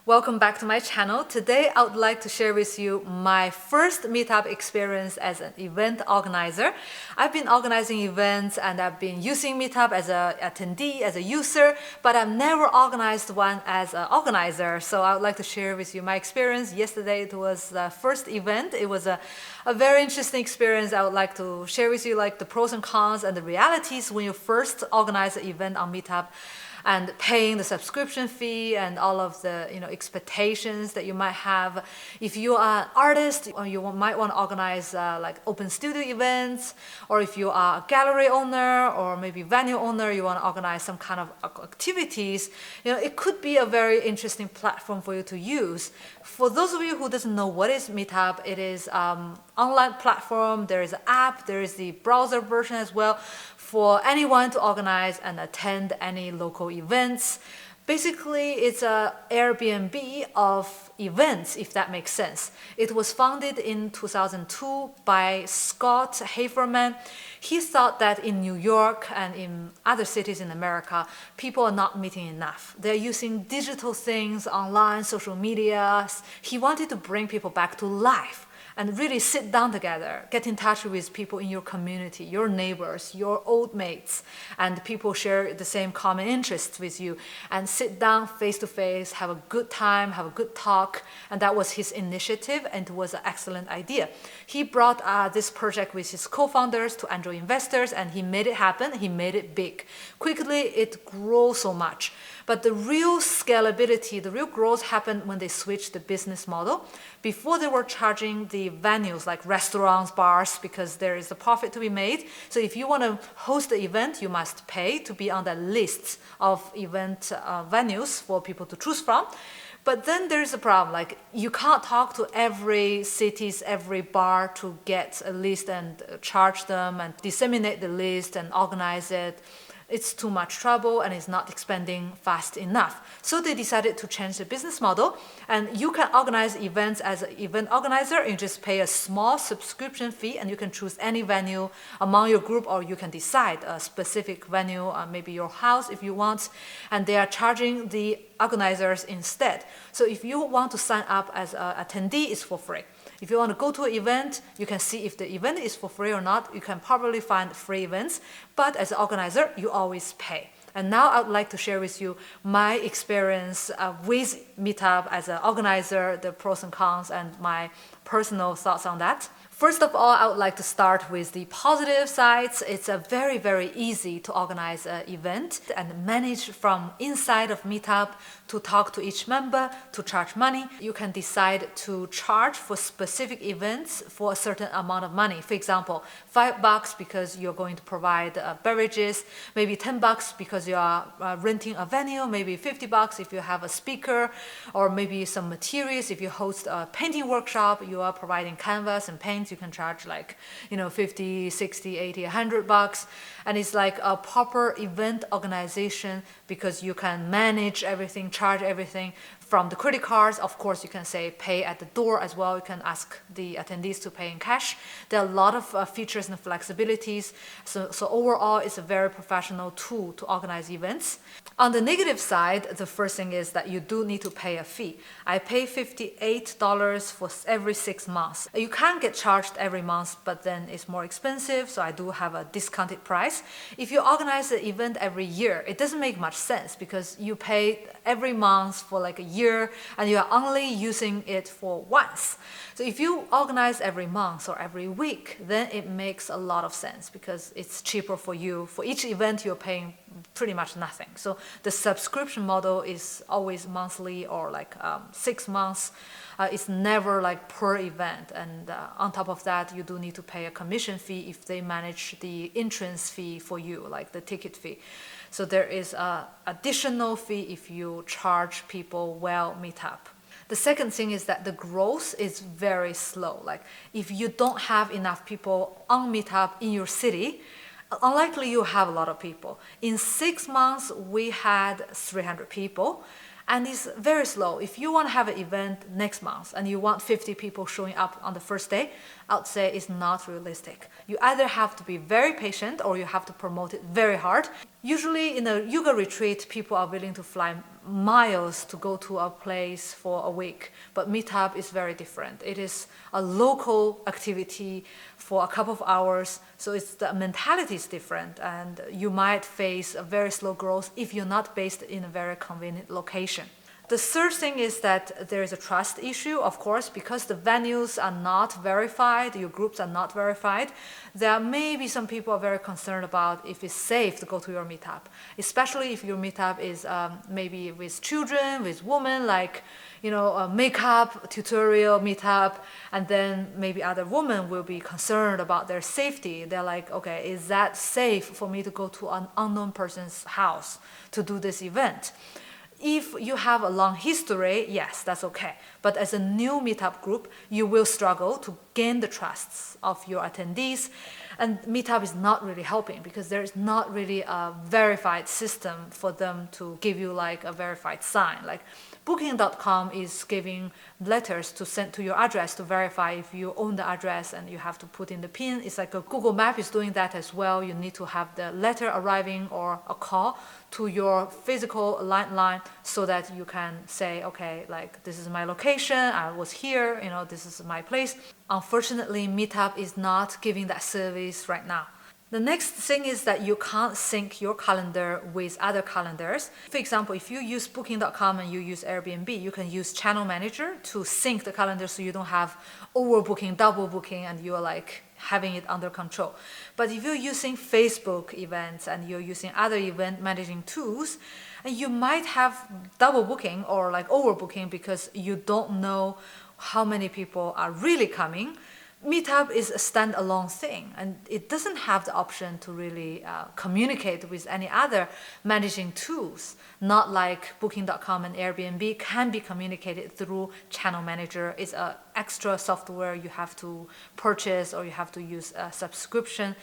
Welcome back to my channel. Today I would like to share with you my first meetup experience as an event organizer. I've been organizing events and I've been using Meetup as an attendee, as a user, but I've never organized one as an organizer. So I would like to share with you my experience. Yesterday it was the first event. It was a very interesting experience. I would like to share with you like the pros and cons and the realities when you first organize an event on Meetup, and paying the subscription fee and all of the expectations that you might have. If you are an artist, or you might want to organize like open studio events, or if you are a gallery owner or maybe venue owner, you want to organize some kind of activities, it could be a very interesting platform for you to use. For those of you who doesn't know what is Meetup, it is online platform. There is an app, there is the browser version as well, for anyone to organize and attend any local events. Basically, it's a Airbnb of events, if that makes sense. It was founded in 2002 by Scott Haferman. He thought that in New York and in other cities in America, people are not meeting enough. They're using digital things, online, social media. He wanted to bring people back to life and really sit down together, get in touch with people in your community, your neighbors, your old mates, and people share the same common interests with you, and sit down face to face, have a good time, have a good talk. And that was his initiative, and it was an excellent idea. He brought this project with his co-founders to angel investors, and he made it happen. He made it big. Quickly, it grew so much. But the real scalability, the real growth happened when they switched the business model. Before, they were charging the venues like restaurants, bars, because there is a profit to be made. So if you want to host the event, you must pay to be on the list of event venues for people to choose from. But then there is a problem, like you can't talk to every cities, every bar to get a list and charge them and disseminate the list and organize it. It's too much trouble and it's not expanding fast enough. So they decided to change the business model, and you can organize events as an event organizer, and you just pay a small subscription fee, and you can choose any venue among your group, or you can decide a specific venue, maybe your house if you want, and they are charging the organizers instead. So if you want to sign up as an attendee, it's for free. If you want to go to an event, you can see if the event is for free or not. You can probably find free events, but as an organizer, you always pay. And now I would like to share with you my experience with Meetup as an organizer, the pros and cons, and my personal thoughts on that. First of all, I would like to start with the positive sides. It's a very, very easy to organize an event and manage from inside of Meetup, to talk to each member, to charge money. You can decide to charge for specific events for a certain amount of money. For example, $5 because you're going to provide beverages, maybe $10 because you are renting a venue, maybe $50 if you have a speaker, or maybe some materials. If you host a painting workshop, you are providing canvas and paints, you can charge like 50, 60, 80, $100. And it's like a proper event organization because you can manage everything, charge everything from the credit cards. Of course, you can say pay at the door as well. You can ask the attendees to pay in cash. There are a lot of features and flexibilities. So overall, it's a very professional tool to organize events. On the negative side, the first thing is that you do need to pay a fee. I pay $58 for every 6 months. You can get charged every month, but then it's more expensive, so I do have a discounted price. If you organize the event every year, it doesn't make much sense because you pay every month for like a year and you are only using it for once. So if you organize every month or every week, then it makes a lot of sense because it's cheaper for you. For each event, you're paying pretty much nothing. So the subscription model is always monthly or like 6 months. It's never like per event. And on top of that, you do need to pay a commission fee if they manage the entrance fee for you, like the ticket fee. So there is an additional fee if you charge people well Meetup. The second thing is that the growth is very slow. Like if you don't have enough people on Meetup in your city, unlikely you have a lot of people. In 6 months, we had 300 people. And it's very slow. If you want to have an event next month and you want 50 people showing up on the first day, I would say it's not realistic. You either have to be very patient or you have to promote it very hard. Usually in a yoga retreat, people are willing to fly miles to go to a place for a week. But Meetup is very different. It is a local activity for a couple of hours, so the mentality is different, and you might face a very slow growth if you're not based in a very convenient location. The third thing is that there is a trust issue, of course, because the venues are not verified, your groups are not verified. There may be some people are very concerned about if it's safe to go to your meetup, especially if your meetup is maybe with children, with women, like a makeup tutorial meetup, and then maybe other women will be concerned about their safety. They're like, okay, is that safe for me to go to an unknown person's house to do this event? If you have a long history, yes, that's okay. But as a new meetup group, you will struggle to gain the trusts of your attendees. And Meetup is not really helping because there is not really a verified system for them to give you like a verified sign. Like Booking.com is giving letters to send to your address to verify if you own the address, and you have to put in the PIN. It's like a Google Map is doing that as well. You need to have the letter arriving or a call to your physical landline so that you can say, okay, like this is my location, I was here, this is my place. Unfortunately, Meetup is not giving that service right now. The next thing is that you can't sync your calendar with other calendars. For example, if you use Booking.com and you use Airbnb, you can use Channel Manager to sync the calendar so you don't have overbooking, double booking, and you're like having it under control. But if you're using Facebook events and you're using other event managing tools, and you might have double booking or like overbooking because you don't know how many people are really coming. Meetup is a standalone thing, and it doesn't have the option to really communicate with any other managing tools. Not like Booking.com and Airbnb can be communicated through Channel Manager. It's an extra software you have to purchase or you have to use a subscription.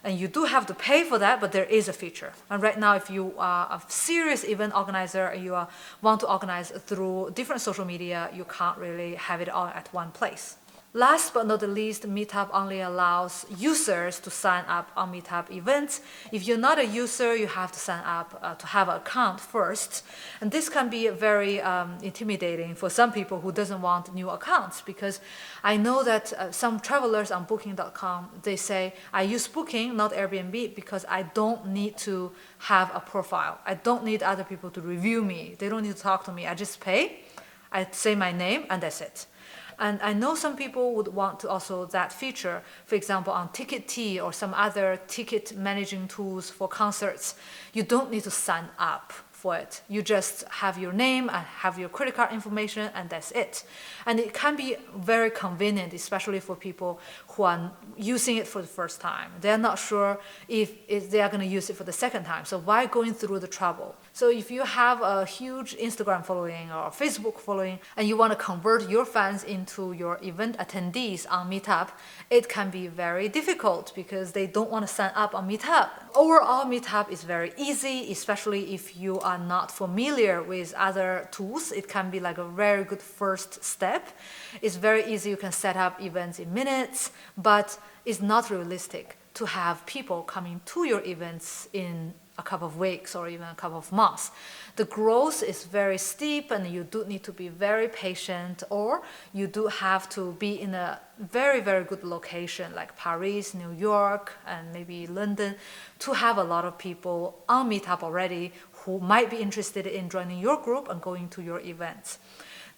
And you do have to pay for that, but there is a feature. And right now, if you are a serious event organizer and you want to organize through different social media, you can't really have it all at one place. Last but not the least, Meetup only allows users to sign up on Meetup events. If you're not a user, you have to sign up to have an account first. And this can be very intimidating for some people who doesn't want new accounts, because I know that some travelers on Booking.com, they say, I use Booking, not Airbnb, because I don't need to have a profile. I don't need other people to review me. They don't need to talk to me. I just pay, I say my name, and that's it. And I know some people would want to also that feature, for example, on Ticket or some other ticket managing tools for concerts. You don't need to sign up for it. You just have your name and have your credit card information, and that's it. And it can be very convenient, especially for people who are using it for the first time. They're not sure if they are going to use it for the second time. So why going through the trouble? So if you have a huge Instagram following or Facebook following, and you want to convert your fans into your event attendees on Meetup, it can be very difficult because they don't want to sign up on Meetup. Overall, Meetup is very easy, especially if you are not familiar with other tools. It can be like a very good first step. It's very easy. You can set up events in minutes, but it's not realistic to have people coming to your events in a couple of weeks or even a couple of months. The growth is very steep, and you do need to be very patient, or you do have to be in a very, very good location like Paris, New York, and maybe London to have a lot of people on Meetup already who might be interested in joining your group and going to your events.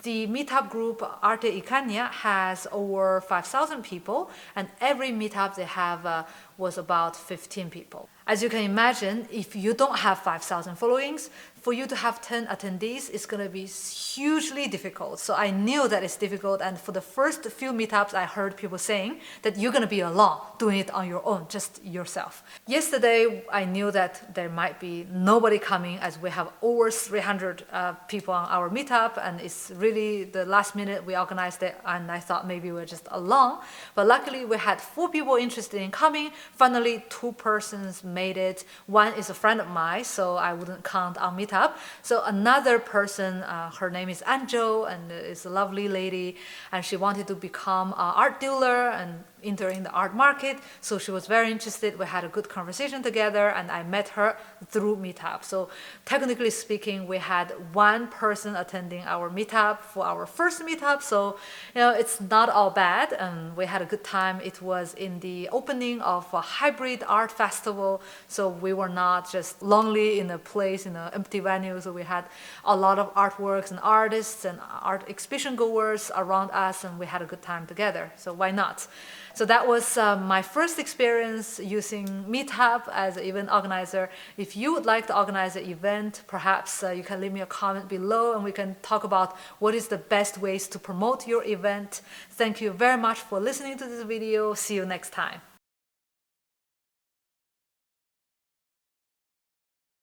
The meetup group Arte Icania has over 5,000 people, and every meetup they have was about 15 people. As you can imagine, if you don't have 5,000 followings, for you to have 10 attendees, it's going to be hugely difficult. So I knew that it's difficult, and for the first few meetups, I heard people saying that you're going to be alone, doing it on your own, just yourself. Yesterday, I knew that there might be nobody coming, as we have over 300 people on our meetup, and it's really the last minute we organized it, and I thought maybe we're just alone. But luckily, we had 4 people interested in coming. Finally, 2 persons made it. One is a friend of mine, so I wouldn't count on meetup. So another person, her name is Anjo, and is a lovely lady, and she wanted to become an art dealer, and entering the art market. So she was very interested. We had a good conversation together, and I met her through Meetup. So technically speaking, we had one person attending our Meetup for our first Meetup. So it's not all bad, and we had a good time. It was in the opening of a hybrid art festival, so we were not just lonely in a place in an empty venue. So we had a lot of artworks and artists and art exhibition goers around us, and we had a good time together. So why not? So that was my first experience using Meetup as an event organizer. If you would like to organize an event, perhaps you can leave me a comment below and we can talk about what is the best ways to promote your event. Thank you very much for listening to this video. See you next time.